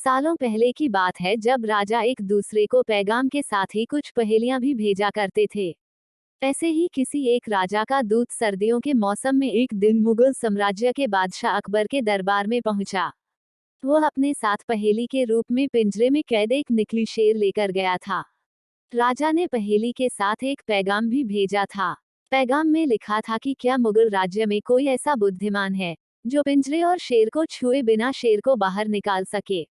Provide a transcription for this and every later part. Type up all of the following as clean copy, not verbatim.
सालों पहले की बात है जब राजा एक दूसरे को पैगाम के साथ ही कुछ पहेलियां भी भेजा करते थे। ऐसे ही किसी एक राजा का दूत सर्दियों के मौसम में एक दिन मुगल साम्राज्य के बादशाह अकबर के दरबार में पहुंचा। वो अपने साथ पहेली के रूप में पिंजरे में कैद एक नकली शेर लेकर गया था। राजा ने पहेली के साथ एक पैगाम भी भेजा था। पैगाम में लिखा था कि क्या मुगल राज्य में कोई ऐसा बुद्धिमान है जो पिंजरे और शेर को छुए बिना शेर को बाहर निकाल सके।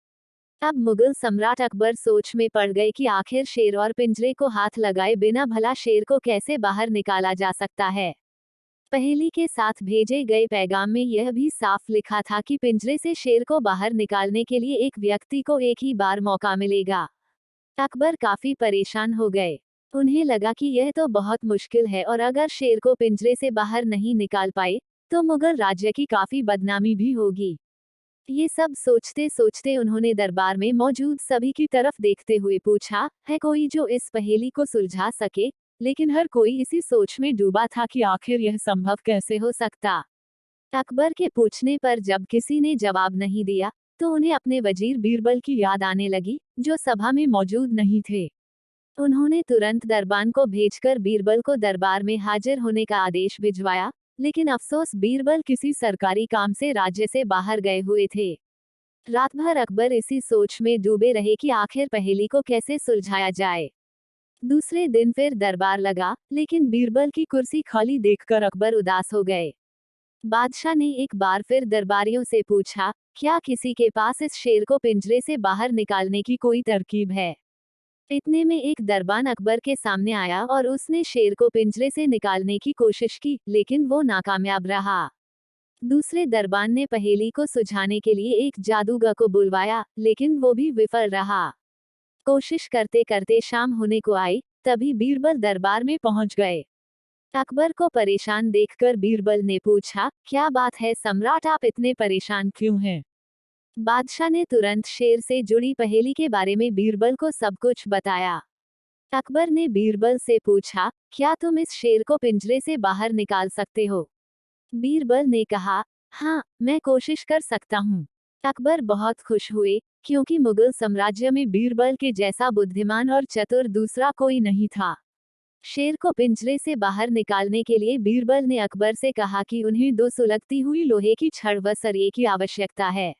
अब मुगल सम्राट अकबर सोच में पड़ गए कि आखिर शेर और पिंजरे को हाथ लगाए बिना भला शेर को कैसे बाहर निकाला जा सकता है। पहेली के साथ भेजे गए पैगाम में यह भी साफ लिखा था कि पिंजरे से शेर को बाहर निकालने के लिए एक व्यक्ति को एक ही बार मौका मिलेगा। अकबर काफी परेशान हो गए। उन्हें लगा कि यह तो बहुत मुश्किल है और अगर शेर को पिंजरे से बाहर नहीं निकाल पाए तो मुगल राज्य की काफी बदनामी भी होगी। ये सब सोचते सोचते उन्होंने दरबार में मौजूद सभी की तरफ देखते हुए पूछा, है कोई जो इस पहेली को सुलझा सके। लेकिन हर कोई इसी सोच में डूबा था कि आखिर यह संभव कैसे हो सकता। अकबर के पूछने पर जब किसी ने जवाब नहीं दिया तो उन्हें अपने वजीर बीरबल की याद आने लगी, जो सभा में मौजूद नहीं थे। उन्होंने तुरंत दरबान को भेजकर बीरबल को दरबार में हाजिर होने का आदेश भिजवाया। लेकिन अफसोस, बीरबल किसी सरकारी काम से राज्य से बाहर गए हुए थे। रात भर अकबर इसी सोच में डूबे रहे कि आखिर पहेली को कैसे सुलझाया जाए। दूसरे दिन फिर दरबार लगा, लेकिन बीरबल की कुर्सी खाली देखकर अकबर उदास हो गए। बादशाह ने एक बार फिर दरबारियों से पूछा, क्या किसी के पास इस शेर को पिंजरे से बाहर निकालने की कोई तरकीब है। इतने में एक दरबान अकबर के सामने आया और उसने शेर को पिंजरे से निकालने की कोशिश की, लेकिन वो नाकामयाब रहा। दूसरे दरबान ने पहेली को सुलझाने के लिए एक जादूगर को बुलवाया, लेकिन वो भी विफल रहा। कोशिश करते करते शाम होने को आई, तभी बीरबल दरबार में पहुंच गए। अकबर को परेशान देखकर बीरबल ने पूछा, क्या बात है सम्राट, आप इतने परेशान क्यों हैं। बादशाह ने तुरंत शेर से जुड़ी पहेली के बारे में बीरबल को सब कुछ बताया। अकबर ने बीरबल से पूछा, क्या तुम इस शेर को पिंजरे से बाहर निकाल सकते हो। बीरबल ने कहा, हाँ, मैं कोशिश कर सकता हूँ। अकबर बहुत खुश हुए, क्योंकि मुगल साम्राज्य में बीरबल के जैसा बुद्धिमान और चतुर दूसरा कोई नहीं था। शेर को पिंजरे से बाहर निकालने के लिए बीरबल ने अकबर से कहा कि उन्हें 2 सुलगती हुई लोहे की छड़ व सरिये की आवश्यकता है।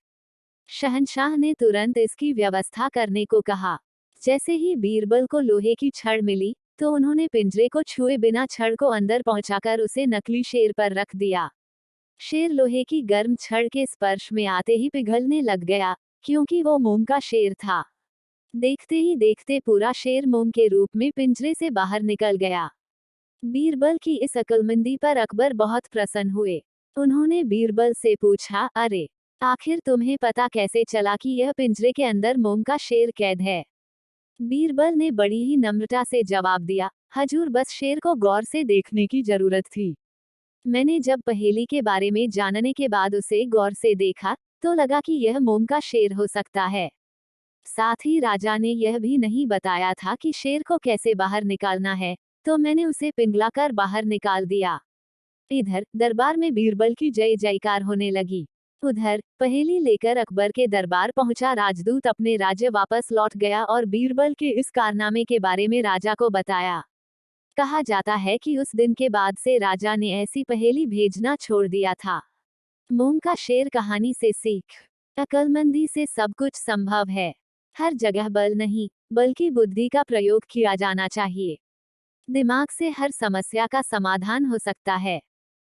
शहंशाह ने तुरंत इसकी व्यवस्था करने को कहा। जैसे ही बीरबल को लोहे की छड़ मिली तो उन्होंने पिंजरे को छुए बिना छड़ को अंदर पहुंचाकर उसे नकली शेर पर रख दिया। शेर लोहे की गर्म छड़ के स्पर्श में आते ही पिघलने लग गया, क्योंकि वो मोम का शेर था। देखते ही देखते पूरा शेर मोम के रूप में पिंजरे से बाहर निकल गया। बीरबल की इस अक्लमंदी पर अकबर बहुत प्रसन्न हुए। उन्होंने बीरबल से पूछा, अरे, आखिर तुम्हें पता कैसे चला कि यह पिंजरे के अंदर मोम का शेर कैद है। बीरबल ने बड़ी ही नम्रता से जवाब दिया, हजूर, बस शेर को गौर से देखने की जरूरत थी। मैंने जब पहेली के बारे में जानने के बाद उसे गौर से देखा तो लगा कि यह मोम का शेर हो सकता है। साथ ही राजा ने यह भी नहीं बताया था कि शेर को कैसे बाहर निकालना है, तो मैंने उसे पिघलाकर बाहर निकाल दिया। इधर दरबार में बीरबल की जय जयकार होने लगी। उधर पहेली लेकर अकबर के दरबार पहुंचा राजदूत अपने राज्य वापस लौट गया और बीरबल के इस कारनामे के बारे में राजा को बताया। कहा जाता है कि उस दिन के बाद से राजा ने ऐसी पहेली भेजना छोड़ दिया था। मोम का शेर कहानी से सीख, अक्लमंदी से सब कुछ संभव है। हर जगह बल नहीं, बल्कि बुद्धि का प्रयोग किया जाना चाहिए। दिमाग से हर समस्या का समाधान हो सकता है।